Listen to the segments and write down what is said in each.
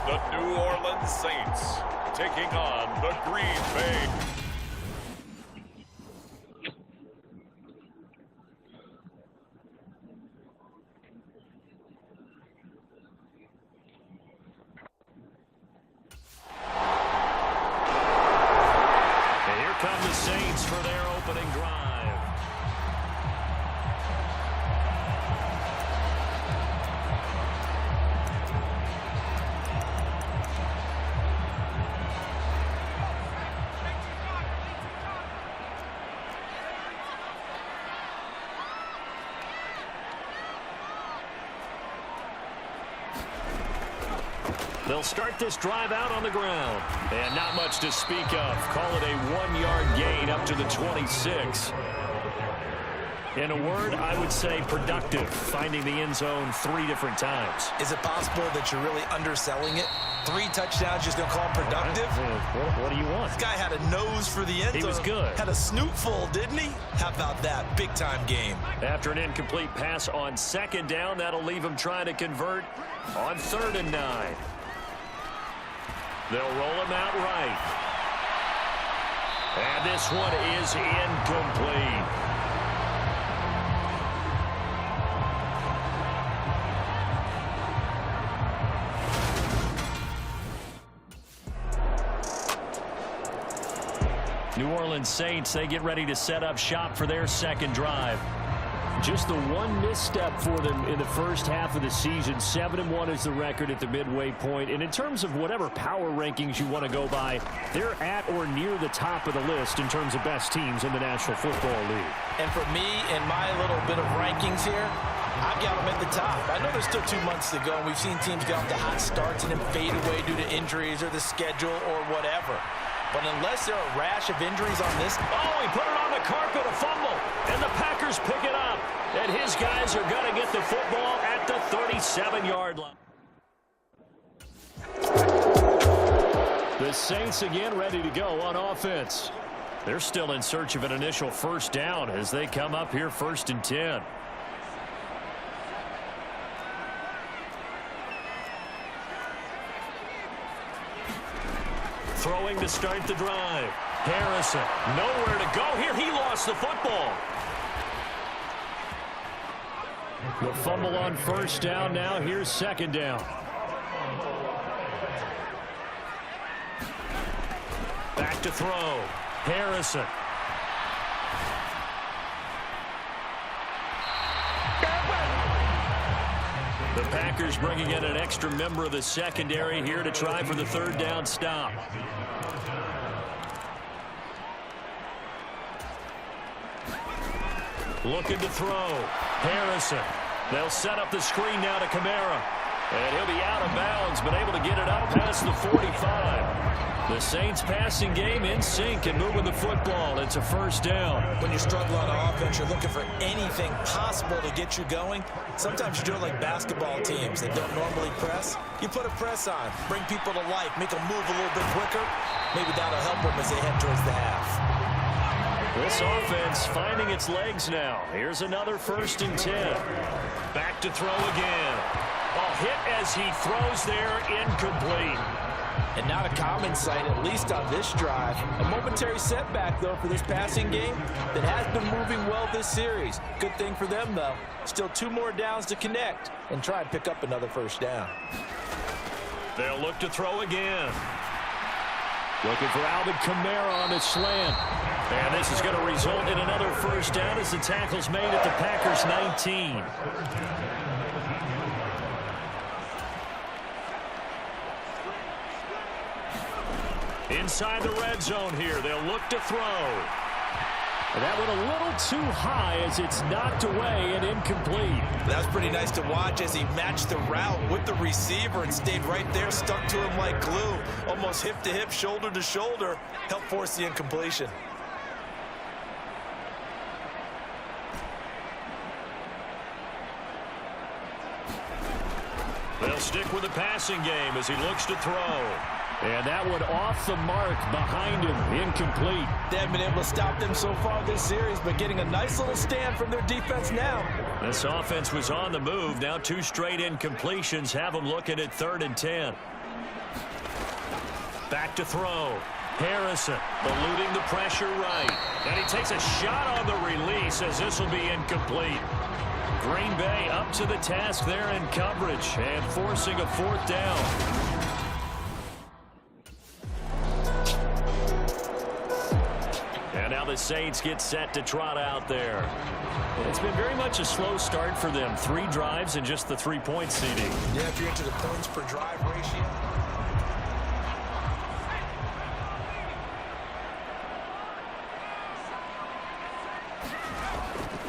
the New Orleans Saints taking on the Green Bay. And here come the Saints for their opening drive. They'll start this drive out on the ground. And not much to speak of. Call it a 1-yard gain up to the 26. In a word, I would say productive, finding the end zone 3 different times. Is it possible that you're really underselling it? 3 touchdowns, just going to call it productive? What do you want? This guy had a nose for the end zone. He was good. Had a snootful, didn't he? How about that? Big-time game. After an incomplete pass on 2nd down, that'll leave him trying to convert on 3rd and 9. They'll roll him out right. And this one is incomplete. New Orleans Saints, they get ready to set up shop for their 2nd drive. Just the one misstep for them in the first half of the season. 7-1 is the record at the midway point. And in terms of whatever power rankings you want to go by, they're at or near the top of the list in terms of best teams in the National Football League. And for me, in my little bit of rankings here, I've got them at the top. I know there's still 2 months to go, and we've seen teams get off to hot starts and then fade away due to injuries or the schedule or whatever. But unless there are a rash of injuries on this... Oh, he put it on the carpet, a fumble. And the Packers pick it up. And his guys are going to get the football at the 37-yard line. The Saints again ready to go on offense. They're still in search of an initial 1st down as they come up here 1st and 10. Throwing to start the drive. Harrison, nowhere to go here. He lost the football. The fumble on 1st down. Now here's 2nd down. Back to throw. Harrison. The Packers bringing in an extra member of the secondary here to try for the 3rd down stop. Looking to throw. Harrison. They'll set up the screen now to Kamara. And he'll be out of bounds, but able to get it up past the 45. The Saints passing game in sync and moving the football. It's a 1st down. When you struggle on offense, you're looking for anything possible to get you going. Sometimes you do it like basketball teams that don't normally press. You put a press on, bring people to life, make them move a little bit quicker. Maybe that'll help them as they head towards the half. This offense finding its legs now. Here's another 1st and 10. Back to throw again. A hit as he throws there, incomplete. And not a common sight, at least on this drive. A momentary setback, though, for this passing game that has been moving well this series. Good thing for them, though. Still 2 more downs to connect and try and pick up another 1st down. They'll look to throw again. Looking for Alvin Kamara on the slant. And this is going to result in another 1st down as the tackle's made at the Packers' 19. Inside the red zone here. They'll look to throw. And that went a little too high as it's knocked away and incomplete. That was pretty nice to watch as he matched the route with the receiver and stayed right there, stuck to him like glue. Almost hip to hip, shoulder to shoulder. Helped force the incompletion. They'll stick with the passing game as he looks to throw. And that one off the mark behind him, incomplete. They haven't been able to stop them so far this series, but getting a nice little stand from their defense now. This offense was on the move. Now 2 straight incompletions have them looking at 3rd and 10. Back to throw. Harrison eluding the pressure right. And he takes a shot on the release as this will be incomplete. Green Bay up to the task there in coverage and forcing a fourth down. And now the Saints get set to trot out there. It's been very much a slow start for them. 3 drives and just the 3-point seeding. Yeah, if you're into the points per drive ratio.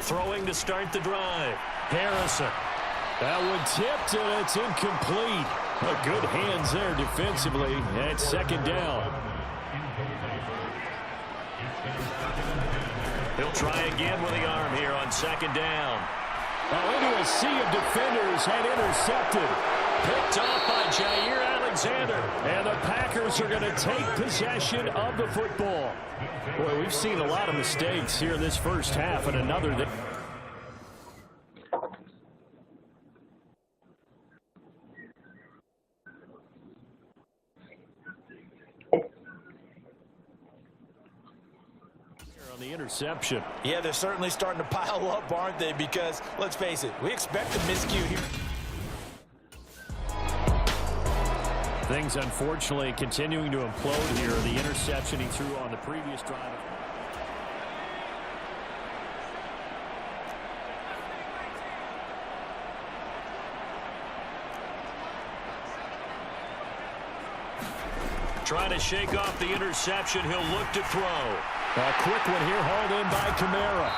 Throwing to start the drive. Harrison. That one tipped, and it's incomplete. Good hands there defensively. And it's second down. He'll try again with the arm here on second down. Into a sea of defenders and intercepted. Picked off by Jair Alexander. And the Packers are going to take possession of the football. Boy, we've seen a lot of mistakes here in this first half, and another that... on the interception. Yeah, they're certainly starting to pile up, aren't they? Because, let's face it, we expect a miscue here. Things, unfortunately, continuing to implode here. The interception he threw on the previous drive. Trying to shake off the interception. He'll look to throw. A quick one here, hauled in by Kamara.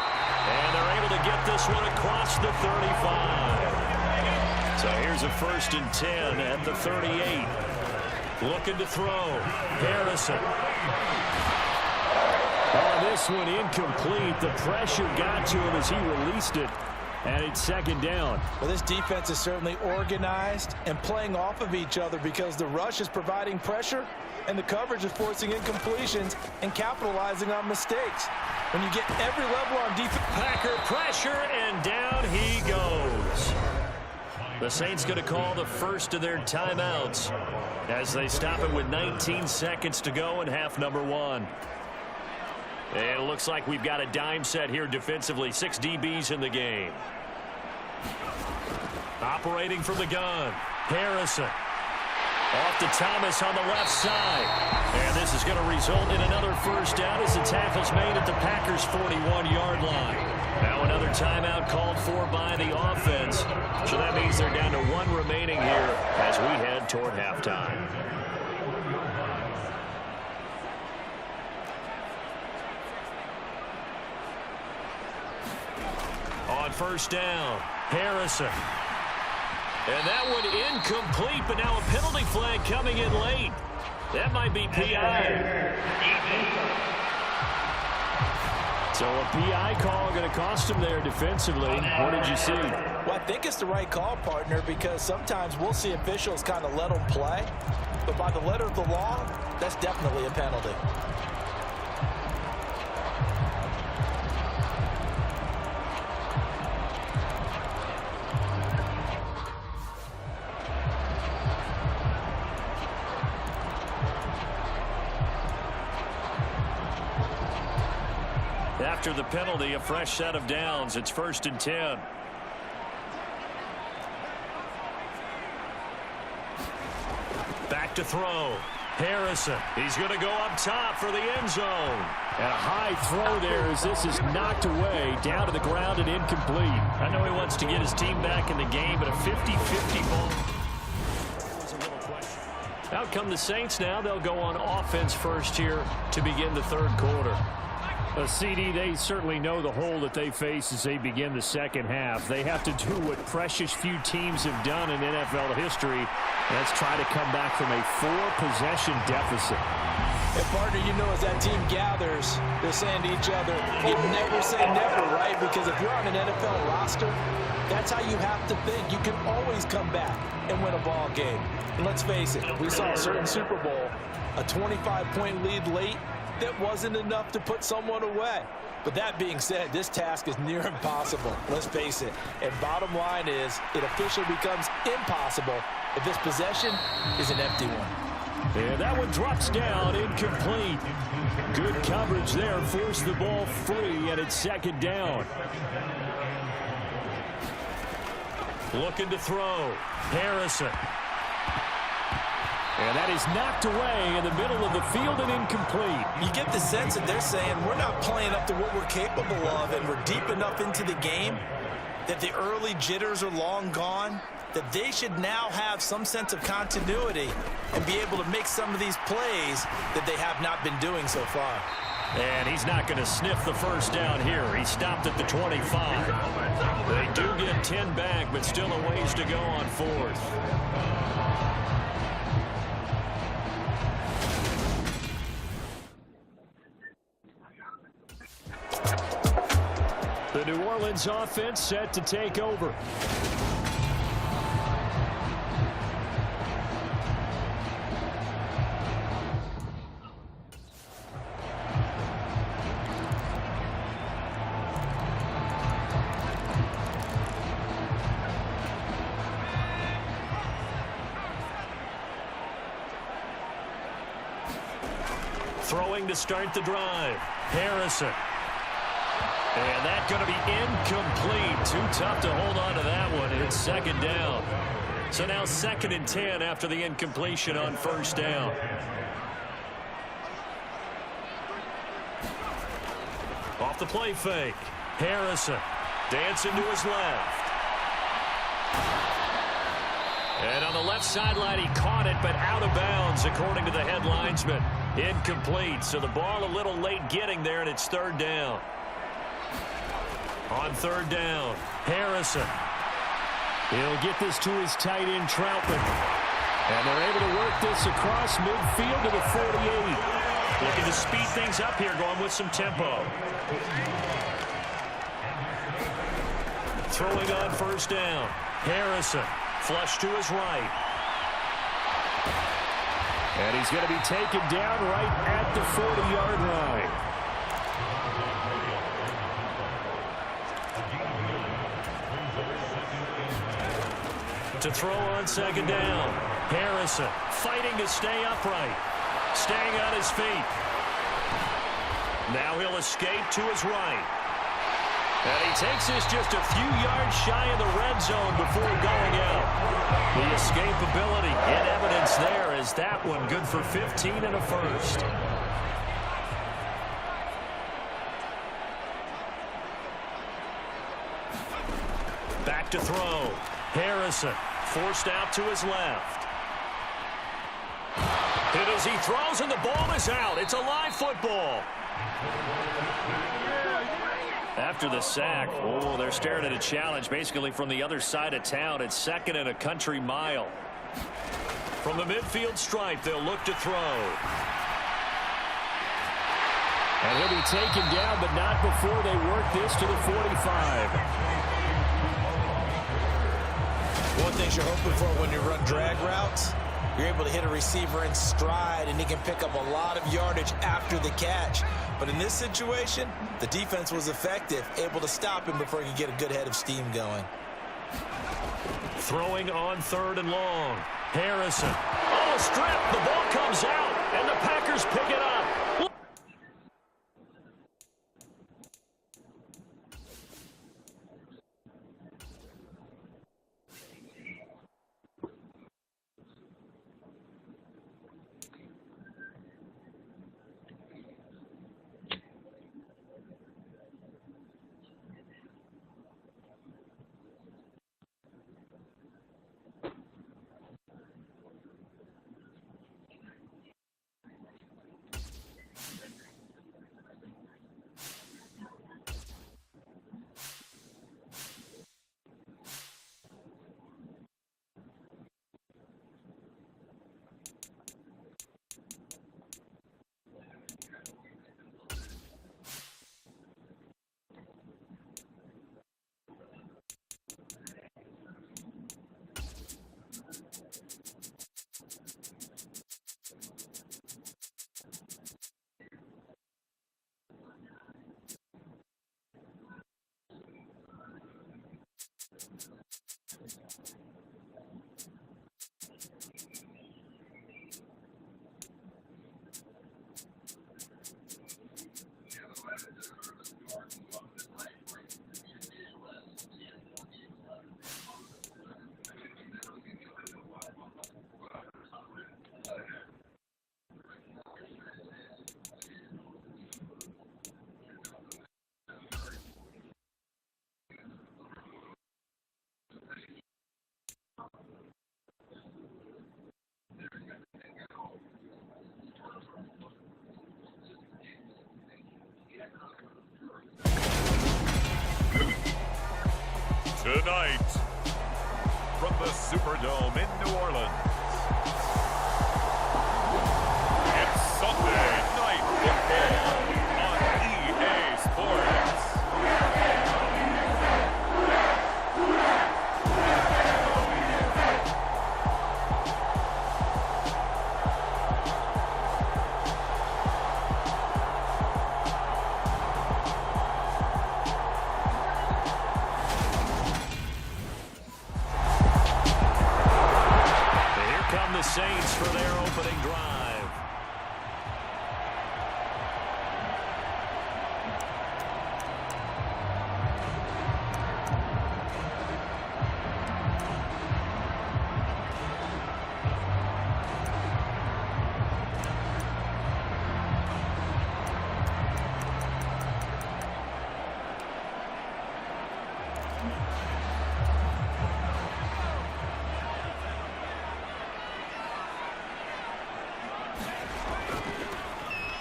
And they're able to get this one across the 35. So here's a 1st and 10 at the 38. Looking to throw. Harrison. Oh, this one incomplete. The pressure got to him as he released it. And it's second down. Well, this defense is certainly organized and playing off of each other because the rush is providing pressure and the coverage is forcing incompletions and capitalizing on mistakes. When you get every level on defense. Packer pressure, and down he goes. The Saints going to call the first of their timeouts as they stop it with 19 seconds to go in half number 1. And it looks like we've got a dime set here defensively. 6 DBs in the game. Operating from the gun. Harrison. Off to Thomas on the left side. And this is going to result in another first down as the tackle's made at the Packers' 41-yard line. Now another timeout called for by the offense. So that means they're down to 1 remaining here as we head toward halftime. On first down, Harrison. And that one incomplete, but now a penalty flag coming in late. That might be PI. So a PI call going to cost him there defensively. What did you see? Well, I think it's the right call, partner, because sometimes we'll see officials kind of let them play. But by the letter of the law, that's definitely a penalty. After the penalty, a fresh set of downs. It's 1st and 10. Back to throw. Harrison. He's going to go up top for the end zone. And a high throw there as this is knocked away down to the ground and incomplete. I know he wants to get his team back in the game, but a 50-50 ball. Out come the Saints now. They'll go on offense first here to begin the third quarter. CD, they certainly know the hole that they face as they begin the second half. They have to do what precious few teams have done in NFL history. Let's try to come back from a 4-possession deficit. And partner, you know, as that team gathers, they're saying to each other, you never say never, right? Because if you're on an NFL roster, that's how you have to think. You can always come back and win a ball game. And let's face it, we saw a certain Super Bowl, a 25-point lead late, that wasn't enough to put someone away. But that being said, this task is near impossible. Let's face it. And bottom line is, it officially becomes impossible if this possession is an empty one. And that one drops down, incomplete. Good coverage there, forced the ball free, and it's second down. Looking to throw. Harrison. And that is knocked away in the middle of the field and incomplete. You get the sense that they're saying we're not playing up to what we're capable of, and we're deep enough into the game that the early jitters are long gone, that they should now have some sense of continuity and be able to make some of these plays that they have not been doing so far. And he's not going to sniff the first down here. He stopped at the 25. They do get 10 back, but still a ways to go on fourth. The New Orleans offense set to take over. Throwing to start the drive. Harrison. And that's going to be incomplete. Too tough to hold on to that one. It's second down. So now 2nd and 10 after the incompletion on first down. Off the play fake. Harrison dancing to his left. And on the left sideline, he caught it, but out of bounds, according to the head linesman. Incomplete. So the ball a little late getting there, and it's third down. On third down, Harrison. He'll get this to his tight end, Troutman. And they're able to work this across midfield to the 48. Looking to speed things up here, going with some tempo. Throwing on first down. Harrison, flush to his right. And he's going to be taken down right at the 40-yard line. To throw on second down. Harrison fighting to stay upright. Staying on his feet. Now he'll escape to his right. And he takes this just a few yards shy of the red zone before going out. The escapability in evidence there is that one good for 15 and a first. Back to throw. Harrison forced out to his left. And as he throws and the ball is out, it's a live football. After the sack, oh, they're staring at a challenge basically from the other side of town. It's 2nd and a country mile. From the midfield stripe, they'll look to throw. And he'll be taken down, but not before they work this to the 45. One thing you're hoping for when you run drag routes, you're able to hit a receiver in stride, and he can pick up a lot of yardage after the catch. But in this situation, the defense was effective, able to stop him before he could get a good head of steam going. Throwing on third and long. Harrison. Oh, strip. The ball comes out, and the Packers pick it up. Tonight, from the Superdome in New Orleans, it's Sunday Night Football on EA Sports. The Saints for their opening drive.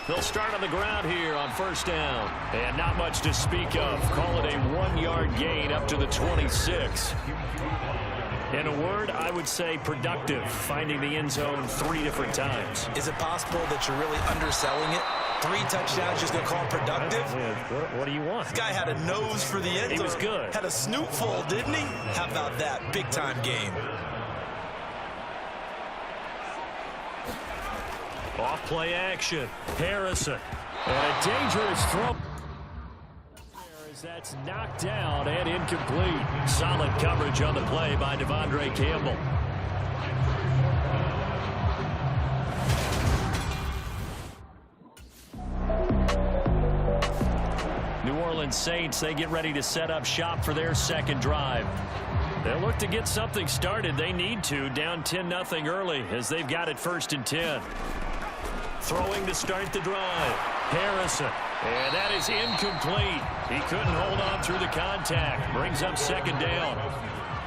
They'll start on the ground here on first down. And not much to speak of. Call it a 1-yard gain up to the 26. In a word, I would say productive, finding the end zone 3 different times. Is it possible that you're really underselling it? 3 touchdowns, just going to call it productive? What do you want? This guy had a nose for the end zone. He was good. Had a snoot full, didn't he? How about that? Big-time game. Off play action. Harrison. And a dangerous throw. As that's knocked down and incomplete. Solid coverage on the play by Devondre Campbell. New Orleans Saints, they get ready to set up shop for their second drive. They'll look to get something started. They need to. Down 10-0 early as they've got it 1st and 10. Throwing to start the drive. Harrison. And that is incomplete. He couldn't hold on through the contact. Brings up 2nd down.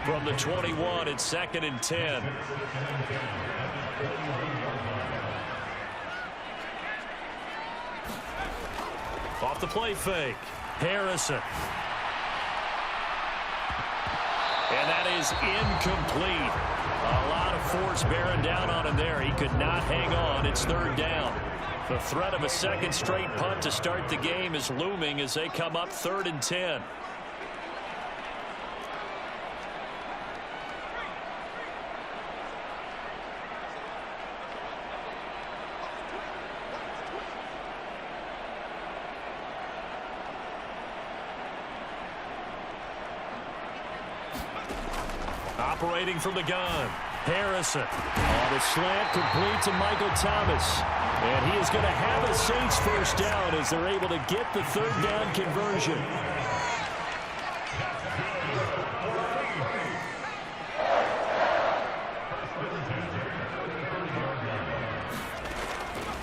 From the 21, it's 2nd and 10. Off the play fake. Harrison. And that is incomplete. A lot of force bearing down on him there. He could not hang on. It's 3rd down. The threat of a second straight punt to start the game is looming as they come up 3rd and 10. Operating from the gun. Harrison on a slant, complete to Michael Thomas. And he is going to have a Saints first down as they're able to get the 3rd down conversion.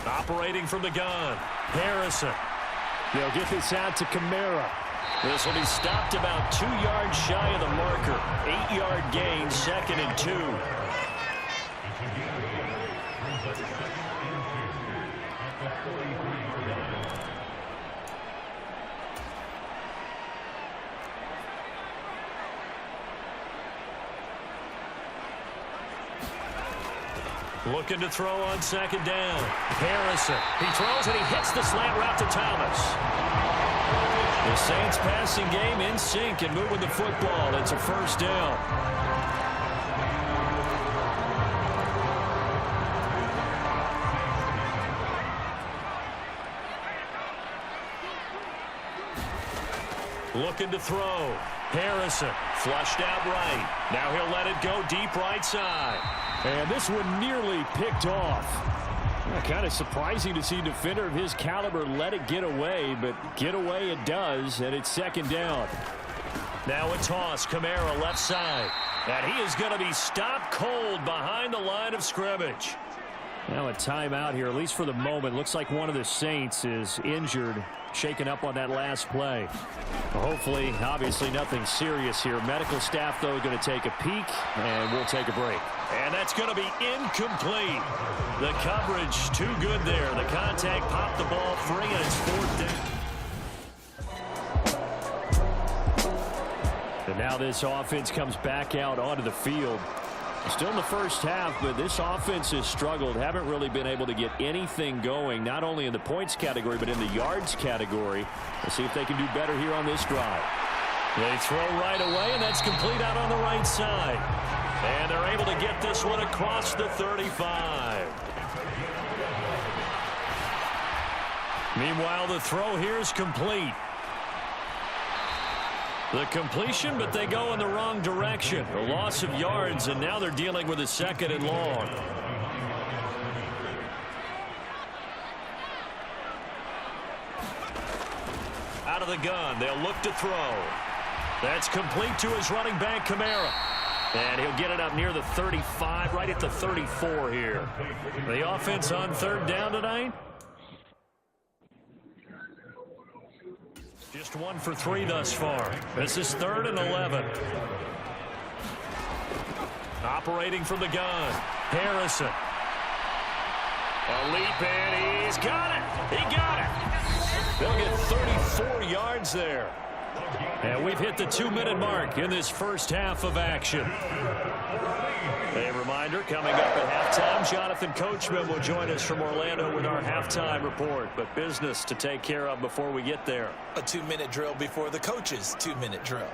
Operating from the gun. Harrison. They'll get this out to Kamara. This will be stopped about 2 yards shy of the marker. 8-yard gain, 2nd and 2. Looking to throw on 2nd down. Harrison. He throws and he hits the slant route to Thomas. The Saints passing game in sync and moving the football. It's a 1st down. Looking to throw. Harrison flushed out right. Now he'll let it go deep right side. And this one nearly picked off. Kind of surprising to see a defender of his caliber let it get away, but get away it does, and it's 2nd down. Now a toss, Kamara left side. And he is going to be stopped cold behind the line of scrimmage. Now a timeout here, at least for the moment. Looks like one of the Saints is injured, shaken up on that last play. Hopefully, obviously nothing serious here. Medical staff, though, going to take a peek, and we'll take a break. And that's going to be incomplete. The coverage too good there. The contact popped the ball free, and it's 4th down. And Now this offense comes back out onto the field. Still in the first half, but this offense has struggled. Haven't really been able to get anything going, not only in the points category, but in the yards category. Let's see if they can do better here on this drive. They throw right away, and that's complete out on the right side. And they're able to get this one across the 35. Meanwhile, the throw here is complete. The completion, but they go in the wrong direction. A loss of yards, and now they're dealing with a 2nd and long. Out of the gun, they'll look to throw. That's complete to his running back, Kamara. And he'll get it up near the 35, right at the 34 here. The offense on 3rd down tonight. Just 1 for 3 thus far. This is 3rd and 11. Operating from the gun, Harrison. A leap, and he's got it. He got it. They'll get 34 yards there. And we've hit the 2-minute mark in this first half of action. A reminder, coming up at halftime, Jonathan Coachman will join us from Orlando with our halftime report. But business to take care of before we get there. A 2-minute drill before the coach's 2-minute drill.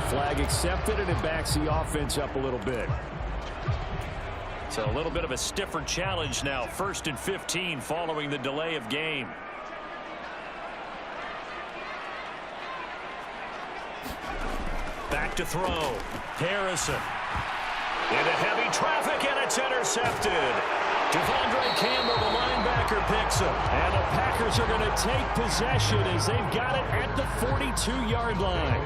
Flag accepted, and it backs the offense up a little bit. So a little bit of a stiffer challenge now. 1st and 15 following the delay of game. Back to throw. Harrison. Into heavy traffic, and it's intercepted. Devondre Campbell, the linebacker, picks him. And the Packers are going to take possession as they've got it at the 42-yard line.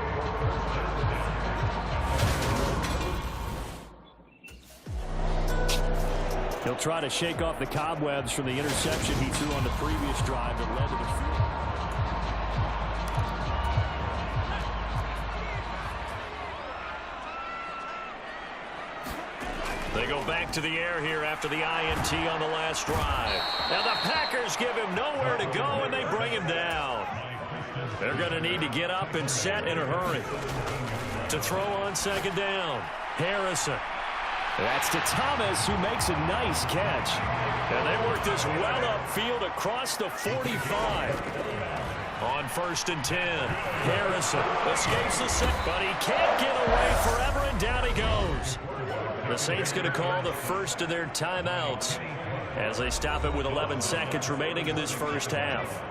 He'll try to shake off the cobwebs from the interception he threw on the previous drive that led to the field. They go back to the air here after the INT on the last drive. Now the Packers give him nowhere to go, and they bring him down. They're going to need to get up and set in a hurry. To throw on 2nd down, Harrison. That's to Thomas, who makes a nice catch. And they work this well upfield across the 45. On 1st and 10, Harrison escapes the set, but he can't get away forever, and down he goes. The Saints going to call the first of their timeouts as they stop it with 11 seconds remaining in this first half.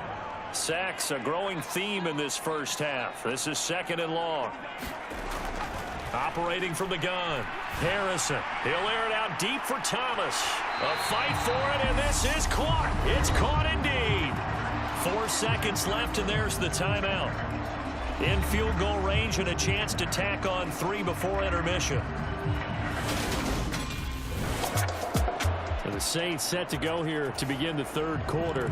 Sacks, a growing theme in this first half. This is 2nd and long. Operating from the gun, Harrison. He'll air it out deep for Thomas. A fight for it, and this is caught. It's caught indeed. 4 seconds left, and there's the timeout. In field goal range and a chance to tack on 3 before intermission. And the Saints set to go here to begin the 3rd quarter.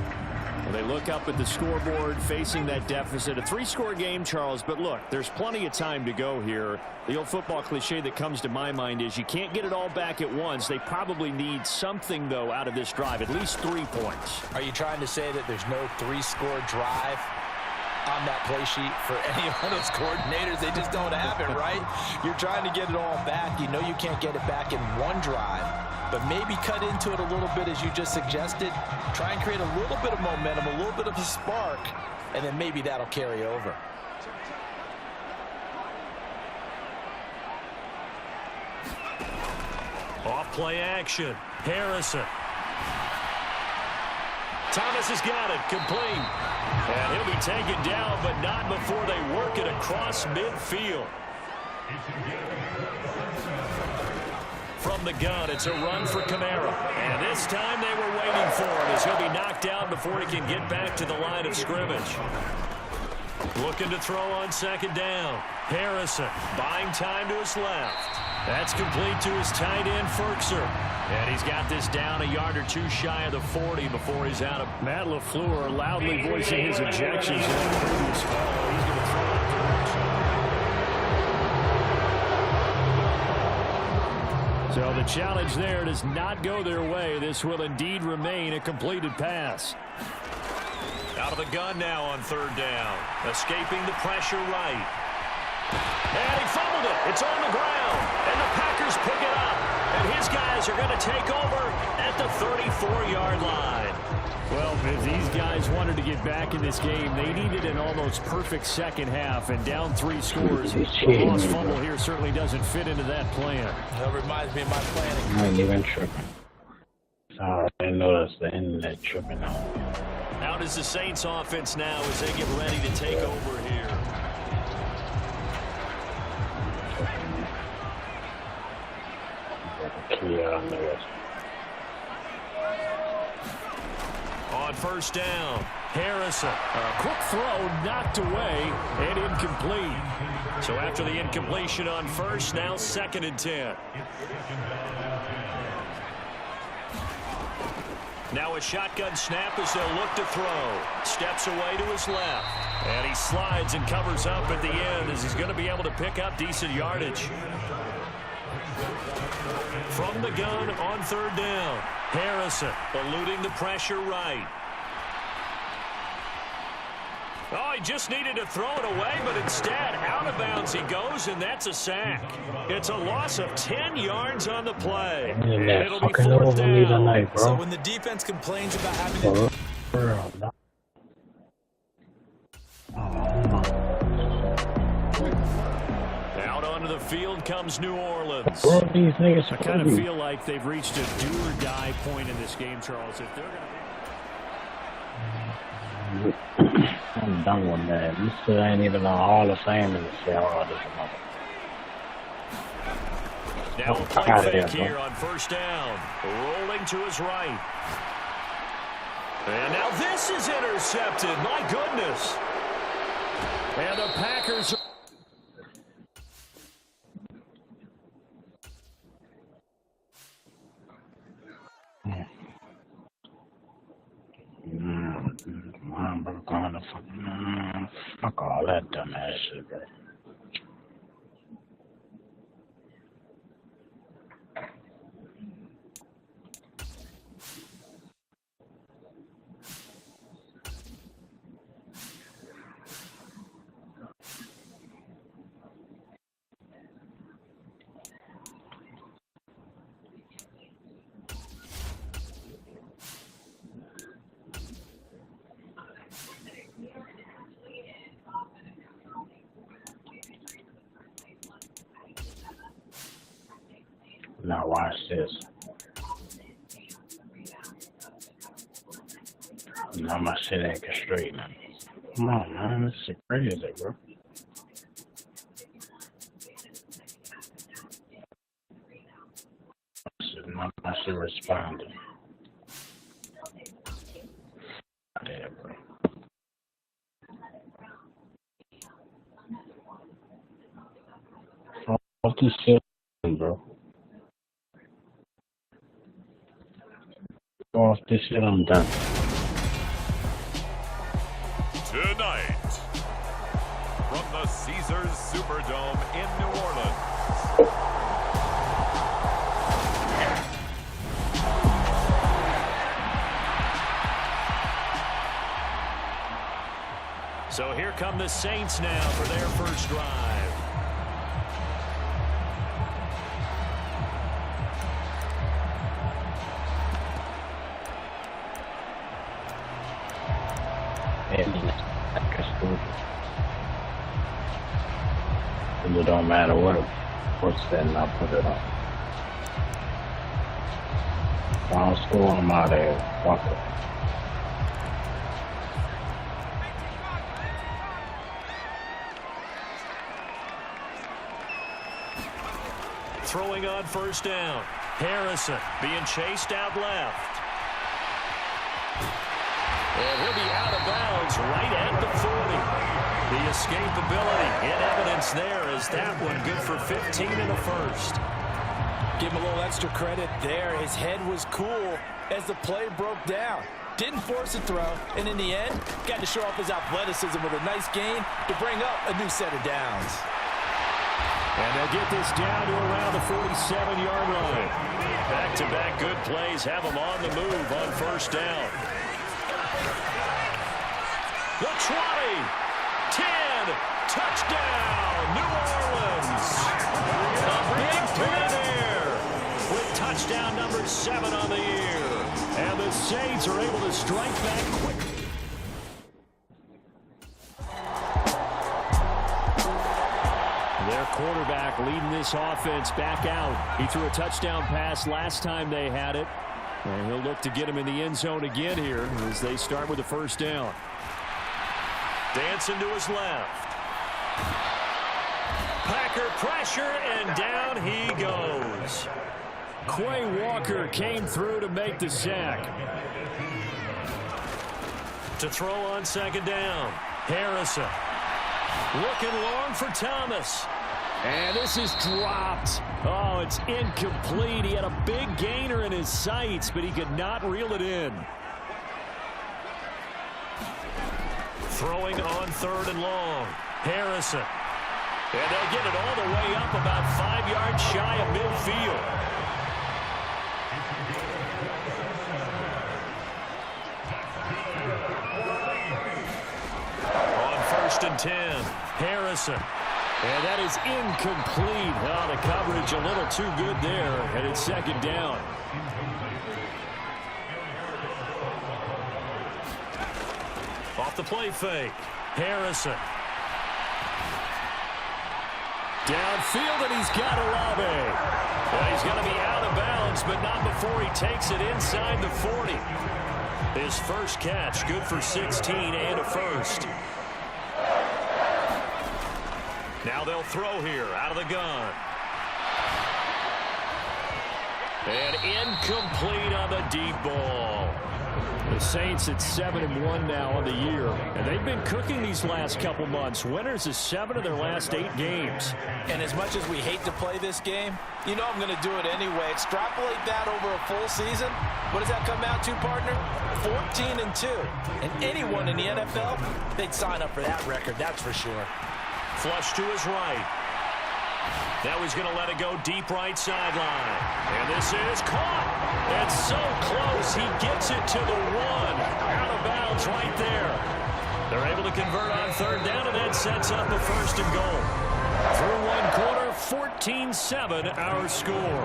Well, they look up at the scoreboard facing that deficit. A 3-score game, Charles, but look, there's plenty of time to go here. The old football cliche that comes to my mind is you can't get it all back at once. They probably need something, though, out of this drive, at least 3 points. Are you trying to say that there's no 3-score drive on that play sheet for any of those coordinators? They just don't have it, right? You're trying to get it all back. You know you can't get it back in one drive, but maybe cut into it a little bit as you just suggested. Try and create a little bit of momentum, a little bit of a spark, and then maybe that'll carry over. Off play action. Harrison. Thomas has got it. Complete. And he'll be taken down, but not before they work it across midfield. From the gun, it's a run for Kamara. And this time they were waiting for him as he'll be knocked out before he can get back to the line of scrimmage. Looking to throw on second down. Harrison buying time to his left. That's complete to his tight end, Ferkser. And he's got this down a yard or two shy of the 40 before he's out of. Matt LaFleur loudly voicing his objections in the previous call. He's going to throw it direction. So the challenge there does not go their way. This will indeed remain a completed pass. Out of the gun now on third down. Escaping the pressure right. And he fumbled it. It's on the ground. And the Packers pick it up. And his guys are going to take over at the 34-yard line. Well, if these guys wanted to get back in this game, they needed an almost perfect second half. And down 3 scores, the lost fumble here certainly doesn't fit into that plan. That reminds me of my planning. I ain't even tripping. Sorry, I didn't notice the internet tripping out. Out is the Saints offense now as they get ready to take over here. On first down, Harrison. A quick throw knocked away and incomplete. So after the incompletion on first, now 2nd and 10. Now a shotgun snap as they'll look to throw. Steps away to his left. And he slides and covers up at the end as he's going to be able to pick up decent yardage. From the gun on third down. Harrison eluding the pressure right. Oh, he just needed to throw it away, but instead, out of bounds he goes, and that's a sack. It's a loss of 10 yards on the play. And it'll be 4th down. Tonight, bro. So when the defense complains about having to... Out onto the field comes New Orleans. Bro, these niggas I kind of feel like they've reached a do-or-die point in this game, Charles. If they're going to... I'm done with that. This shit ain't even a Hall of Fame in the CR. Now a play fake here on first down. Rolling to his right. And now this is intercepted. My goodness. And the Packers... Fuck all that dumbass shit, bro. Now watch this. Now my shit ain't straight now. Come on, man. This shit crazy, bro. My shit responding. There, bro. Fuck this shit, bro. Off this shit, I'm done. Tonight, from the Caesars Superdome in New Orleans. So here come the Saints now for their first drive. It don't matter what's said, and I'll put it on. If I don't score, I'm out of here. Fuck it. Throwing on first down. Harrison being chased out left. And he'll be out of bounds right at the 40. The escapability in evidence there as that one good for 15 in the first. Give him a little extra credit there. His head was cool as the play broke down. Didn't force a throw, and in the end, got to show off his athleticism with a nice gain to bring up a new set of downs. And they'll get this down to around the 47-yard line. Back-to-back good plays have them on the move on first down. The 20, 10, touchdown, New Orleans. A big play there with touchdown number 7 on the year. And the Saints are able to strike back quickly. Their quarterback leading this offense back out. He threw a touchdown pass last time they had it. And he'll look to get him in the end zone again here as they start with the first down. Dancing to his left. Packer pressure, and down he goes. Quay Walker came through to make the sack. To throw on second down. Harrison. Looking long for Thomas. And this is dropped. Oh, it's incomplete. He had a big gainer in his sights, but he could not reel it in. Throwing on third and long. Harrison. And they'll get it all the way up about 5 yards shy of midfield. On first and 10. Harrison. And that is incomplete. Oh, the coverage a little too good there. And it's second down. Off the play fake. Harrison. Downfield, and he's got Olave. Well, he's going to be out of bounds, but not before he takes it inside the 40. His first catch, good for 16 and a first. Now they'll throw here out of the gun. And incomplete on the deep ball. The Saints at 7-1 now on the year, and they've been cooking these last couple months. Winners of 7 of their last 8 games. And as much as we hate to play this game, you know I'm going to do it anyway. Extrapolate that over a full season. What does that come out to, partner? 14-2. And anyone in the NFL, they'd sign up for that record, that's for sure. Flush to his right. Now he's going to let it go deep right sideline. And this is caught. It's so close. He gets it to the 1. Out of bounds right there. They're able to convert on third down, and that sets up a first and goal. Through one quarter, 14-7 our score.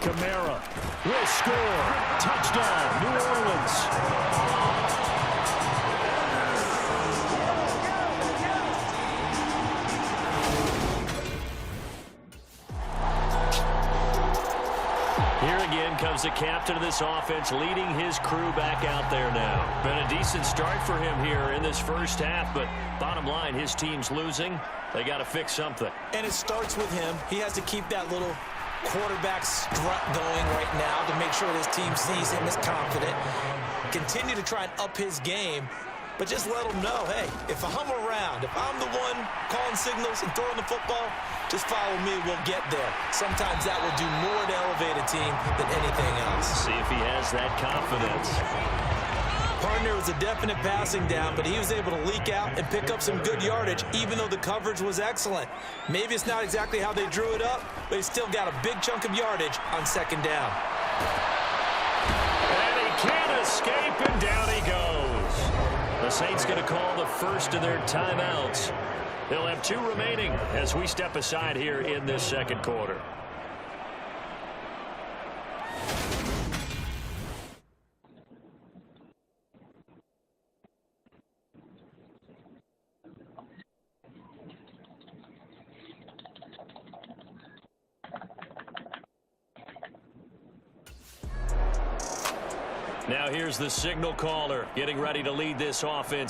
Kamara will score. Touchdown, New Orleans. Here again comes the captain of this offense, leading his crew back out there now. Been a decent start for him here in this first half, but bottom line, his team's losing. They got to fix something. And it starts with him. He has to keep that little quarterback strut going right now to make sure his team sees him as confident. Continue to try and up his game, but just let him know, hey, if I'm around, if I'm the one calling signals and throwing the football, just follow me, we'll get there. Sometimes that will do more to elevate a team than anything else. See if he has that confidence. Partner was a definite passing down, but he was able to leak out and pick up some good yardage, even though the coverage was excellent. Maybe it's not exactly how they drew it up, but he still got a big chunk of yardage on second down. And he can't escape, and down he goes. The Saints going to call the first of their timeouts. They'll have 2 remaining as we step aside here in this second quarter. Now here's the signal caller getting ready to lead this offense